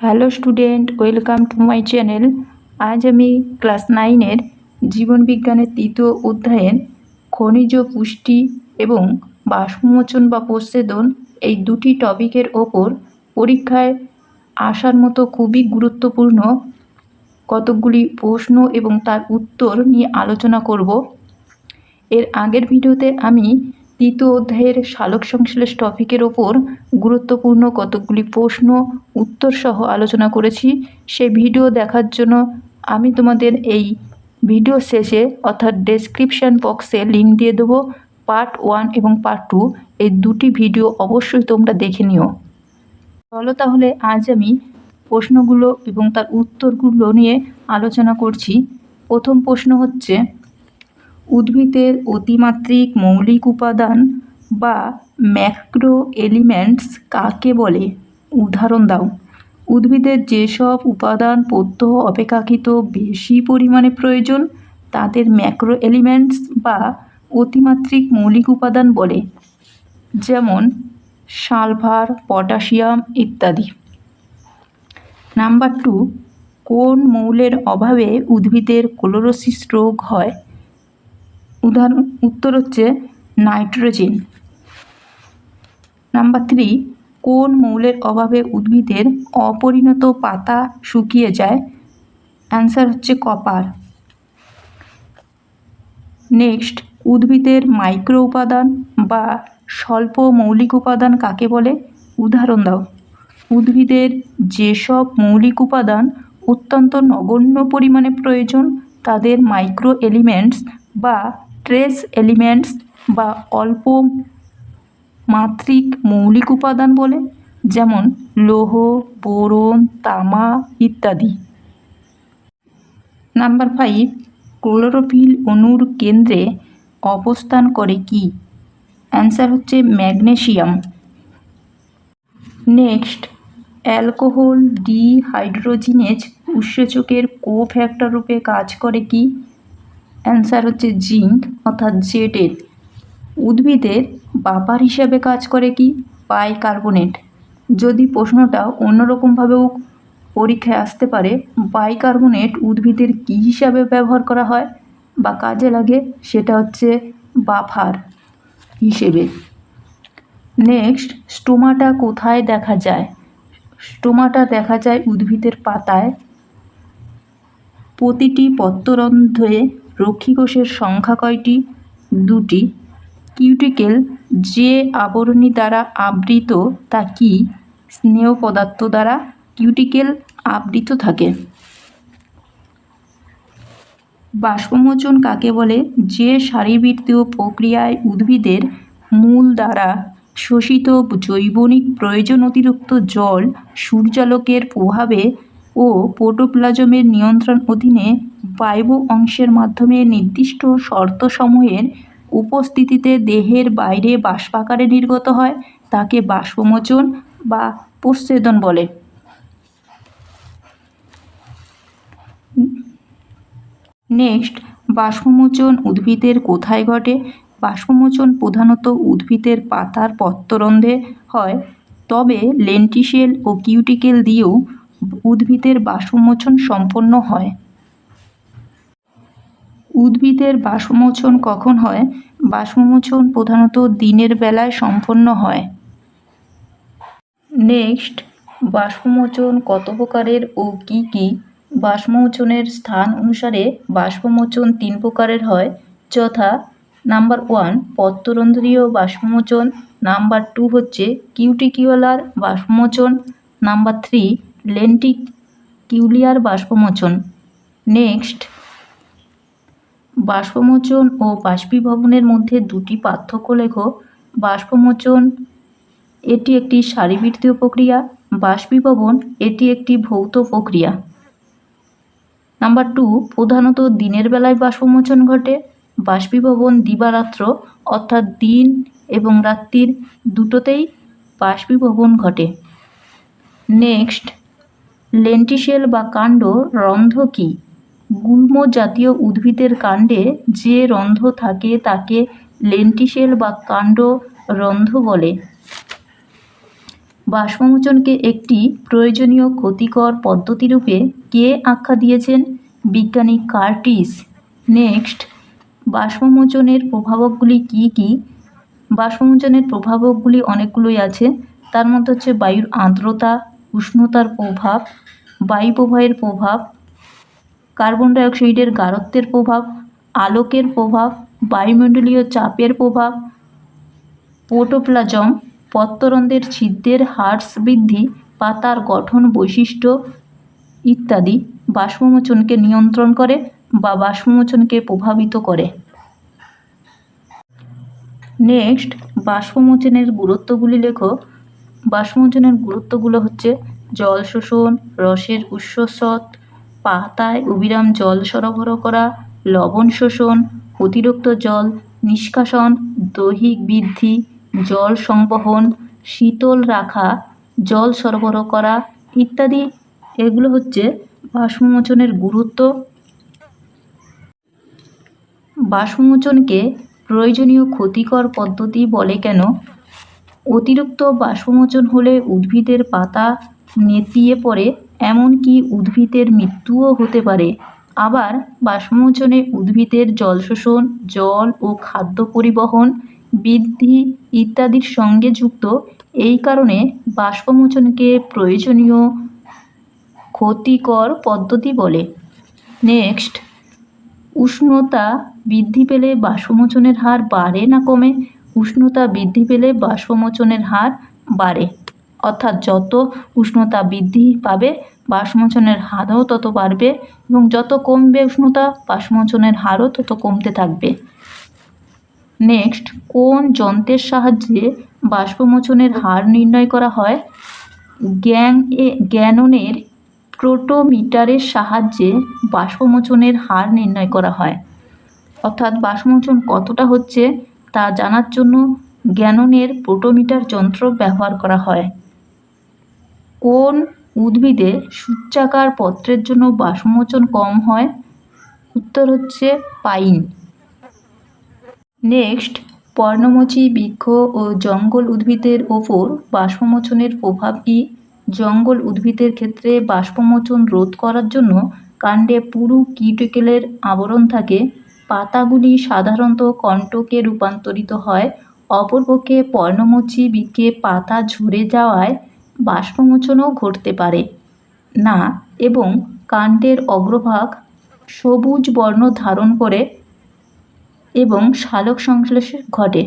Hello student, welcome to my channel. আজ আমি class 9-এর জীবনবিজ্ঞানের তৃতীয় অধ্যায়ের খনিজ পুষ্টি এবং বাষ্পমোচন বা প্রচ্ছেদন এই দুটি টপিকের ওপর পরীক্ষায় আসার মতো খুবই গুরুত্বপূর্ণ কতকগুলি প্রশ্ন এবং তার উত্তর নিয়ে আলোচনা করব। এর আগের ভিডিওতে আমি তৃতীয় অধ্যায়ের সালোকসংশ্লেষ টপিকের ওপর গুরুত্বপূর্ণ কতকগুলি প্রশ্ন উত্তর সহ আলোচনা করেছি। সেই ভিডিও দেখার জন্য আমি তোমাদের এই ভিডিও শেষে অর্থাৎ ডেসক্রিপশান বক্সে লিঙ্ক দিয়ে দেবো। পার্ট 1 এবং পার্ট 2 এই দুটি ভিডিও অবশ্যই তোমরা দেখে নিও। চলো তাহলে আজ আমি প্রশ্নগুলো এবং তার উত্তরগুলো নিয়ে আলোচনা করছি। প্রথম প্রশ্ন হচ্ছে, উদ্ভিদের অতিমাত্রিক মৌলিক উপাদান বা ম্যাক্রো এলিমেন্টস কাকে বলে? উদাহরণ দাও। উদ্ভিদের যেসব উপাদান প্রত্যহ অপেক্ষাকৃত বেশি পরিমাণে প্রয়োজন তাদের ম্যাক্রো এলিমেন্টস বা অতিমাত্রিক মৌলিক উপাদান বলে, যেমন সালফার, পটাশিয়াম ইত্যাদি। নাম্বার 2, কোন মৌলের অভাবে উদ্ভিদের ক্লোরোসিস রোগ হয়? উত্তর হচ্ছে নাইট্রোজেন। নাম্বার 3, কোন মৌলের অভাবে উদ্ভিদের অপরিণত পাতা শুকিয়ে যায়? অ্যান্সার হচ্ছে কপার। নেক্সট, উদ্ভিদের মাইক্রো উপাদান বা স্বল্প মৌলিক উপাদান কাকে বলে? উদাহরণ দাও। উদ্ভিদের যেসব মৌলিক উপাদান অত্যন্ত নগণ্য পরিমাণে প্রয়োজন তাদের মাইক্রো এলিমেন্টস বা ট্রেস এলিমেন্টস বা অল্প মাত্রিক মৌলিক উপাদান বলে, যেমন লৌহ, বোরন, তামা ইত্যাদি। নাম্বার 5, ক্লোরোফিল অণুর কেন্দ্রে অবস্থান করে কি? অ্যান্সার হচ্ছে ম্যাগনেসিয়াম। নেক্সট, অ্যালকোহল ডিহাইড্রোজিনেজ উৎসেচকের কোফ্যাক্টর রূপে কাজ করে কি? অ্যান্সার হচ্ছে জিঙ্ক অর্থাৎ জেড। উদ্ভিদের বাফার হিসাবে কাজ করে কি? বাইকার্বনেট। যদি প্রশ্নটা অন্যরকমভাবেও পরীক্ষায় আসতে পারে, বাইকার্বনেট উদ্ভিদের কী হিসাবে ব্যবহার করা হয় বা কাজে লাগে, সেটা হচ্ছে বাফার হিসেবে। নেক্সট, স্টোমাটা কোথায় দেখা যায়? স্টোমাটা দেখা যায় উদ্ভিদের পাতায়। প্রতিটি পত্ররন্ধ্রে রক্ষীকোষের সংখ্যা কয়টি? 2টি। কিউটিকেল যে আবরণী দ্বারা আবৃত তা কি? স্নেহ পদার্থ দ্বারা কিউটিকেল আবৃত থাকে। বাষ্পমোচন কাকে বলে? যে শারীরবৃত্তীয় প্রক্রিয়ায় উদ্ভিদের মূল দ্বারা শোষিত জৈবনিক প্রয়োজন অতিরিক্ত জল সূর্যালোকের প্রভাবে ও প্রোটোপ্লাজমের নিয়ন্ত্রণ অধীনে বায়বীয় অংশের মাধ্যমে নির্দিষ্ট শর্তসমূহের উপস্থিতিতে দেহের বাইরে বাষ্পাকারে নির্গত হয় তাকে বাষ্পমোচন বা প্রচ্ছেদন বলে। নেক্সট, বাষ্পমোচন উদ্ভিদের কোথায় ঘটে? বাষ্পমোচন প্রধানত উদ্ভিদের পাতার পত্ররন্ধ্রে হয়, তবে লেন্টিসেল ও কিউটিকেল দিয়েও উদ্ভিদের বাষ্পমোচন সম্পন্ন হয়। উদ্ভিদের বাষ্পমোচন কখন হয়? বাষ্পমোচন প্রধানত দিনের বেলায় সম্পন্ন হয়। নেক্সট, বাষ্পমোচন কত প্রকারের ও কি কি? বাষ্পমোচনের স্থান অনুসারে বাষ্পমোচন 3 প্রকারের হয়, যথা নাম্বার 1 পত্ররন্ধ্রীয় বাষ্পমোচন, নাম্বার 2 হচ্ছে কিউটিকিউলার বাষ্পমোচন, নাম্বার 3 লেন্টিকিউলার বাষ্পমোচন। নেক্সট, বাষ্পমোচন ও বাষ্পীভবনের মধ্যে দুটি পার্থক্য লেখো। বাষ্পমোচন এটি একটি শারীরবৃত্তীয় প্রক্রিয়া, বাষ্পীভবন এটি একটি ভৌত প্রক্রিয়া। নাম্বার 2, প্রধানত দিনের বেলায় বাষ্পমোচন ঘটে, বাষ্পীভবন দিবারাত্র অর্থাৎ দিন এবং রাত্রির দুটোতেই বাষ্পীভবন ঘটে। নেক্সট, লেন্টিসেল বা কাণ্ড রন্ধ্র কি? গুল্ম জাতীয় উদ্ভিদের কাণ্ডে যে রন্ধ্র থাকে তাকে লেন্টিসেল বা কাণ্ড রন্ধ্র বলে। বাষ্পমোচনকে একটি প্রয়োজনীয় ক্ষতিকর পদ্ধতিরূপে কে আখ্যা দিয়েছেন? বিজ্ঞানী কার্টিস। নেক্সট, বাষ্পমোচনের প্রভাবকগুলি কি কি? বাষ্পমোচনের প্রভাবকগুলি অনেকগুলোই আছে, তার মধ্যে হচ্ছে বায়ুর আর্দ্রতা, উষ্ণতার প্রভাব, বায়ু প্রবাহের প্রভাব, কার্বন ডাইঅক্সাইডের গাঢ়ত্বের প্রভাব, আলোকের প্রভাব, বায়ুমণ্ডলীয় চাপের প্রভাব, প্রোটোপ্লাজম, পত্ররন্ধ্রের ছিদ্রের হার বৃদ্ধি, পাতার গঠন বৈশিষ্ট্য ইত্যাদি বাষ্পমোচনকে নিয়ন্ত্রণ করে বা বাষ্পমোচনকে প্রভাবিত করে। নেক্সট, বাষ্পমোচনের গুরুত্বগুলি লেখো। বাষ্পমোচনের গুরুত্বগুলো হচ্ছে জল শোষণ, রসের উৎসত, পাতায় অবিরাম জল সরবরাহ করা, লবণ শোষণ, অতিরিক্ত জল নিষ্কাশন, দৈহিক বৃদ্ধি, জল সংবহন, শীতল রাখা, জল সরবরাহ করা ইত্যাদি। এগুলো হচ্ছে বাষ্পমোচনের গুরুত্ব। বাষ্পমোচনকে প্রয়োজনীয় ক্ষতিকর পদ্ধতি বলে কেন? অতিরিক্ত বাষ্পমোচন হলে উদ্ভিদের পাতা নেতিয়ে পড়ে, এমনকি উদ্ভিদের মৃত্যুও হতে পারে। আবার বাষ্পমোচনে উদ্ভিদের জল শোষণ, জল ও খাদ্য পরিবহন, বৃদ্ধি ইত্যাদির সঙ্গে যুক্ত। এই কারণে বাষ্পমোচনকে প্রয়োজনীয় ক্ষতিকর পদ্ধতি বলে। নেক্সট, উষ্ণতা বৃদ্ধি পেলে বাষ্পমোচনের হার বাড়ে না কমে? উষ্ণতা বৃদ্ধি পেলে বাষ্পমোচনের হার বাড়ে, অর্থাৎ যত উষ্ণতা বৃদ্ধি পাবে বাষ্পমোচনের হারও তত বাড়বে, এবং যত কমবে উষ্ণতা বাষ্পমোচনের হারও তত কমতে থাকবে। নেক্সট, কোন যন্ত্রের সাহায্যে বাষ্পমোচনের হার নির্ণয় করা হয়? গ্যাননের প্রোটোমিটারের সাহায্যে বাষ্পমোচনের হার নির্ণয় করা হয়, অর্থাৎ বাষ্পমোচন কতটা হচ্ছে তা জানার জন্য গ্যাননের প্রোটোমিটার যন্ত্র ব্যবহার করা হয়। কোন উদ্ভিদে সূচ্যাকার পত্রের জন্য বাষ্পমোচন কম হয়? উত্তর হচ্ছে পাইন। নেক্সট, পর্ণমোচী বৃক্ষ ও জঙ্গল উদ্ভিদের ওপর বাষ্পমোচনের প্রভাব কী? জঙ্গল উদ্ভিদের ক্ষেত্রে বাষ্পমোচন রোধ করার জন্য কাণ্ডে পুরু কিউটিকেলের আবরণ থাকে। পাতাগুলি সাধারণত কণ্টকে রূপান্তরিত হয়। অপরপক্ষে পর্ণমোচী বৃক্ষে পাতা ঝরে যাওয়ায় বাষ্পমোচনও ঘটতে পারে না এবং কাণ্ডের অগ্রভাগ সবুজ বর্ণ ধারণ করে এবং সালোক সংশ্লেষ ঘটে।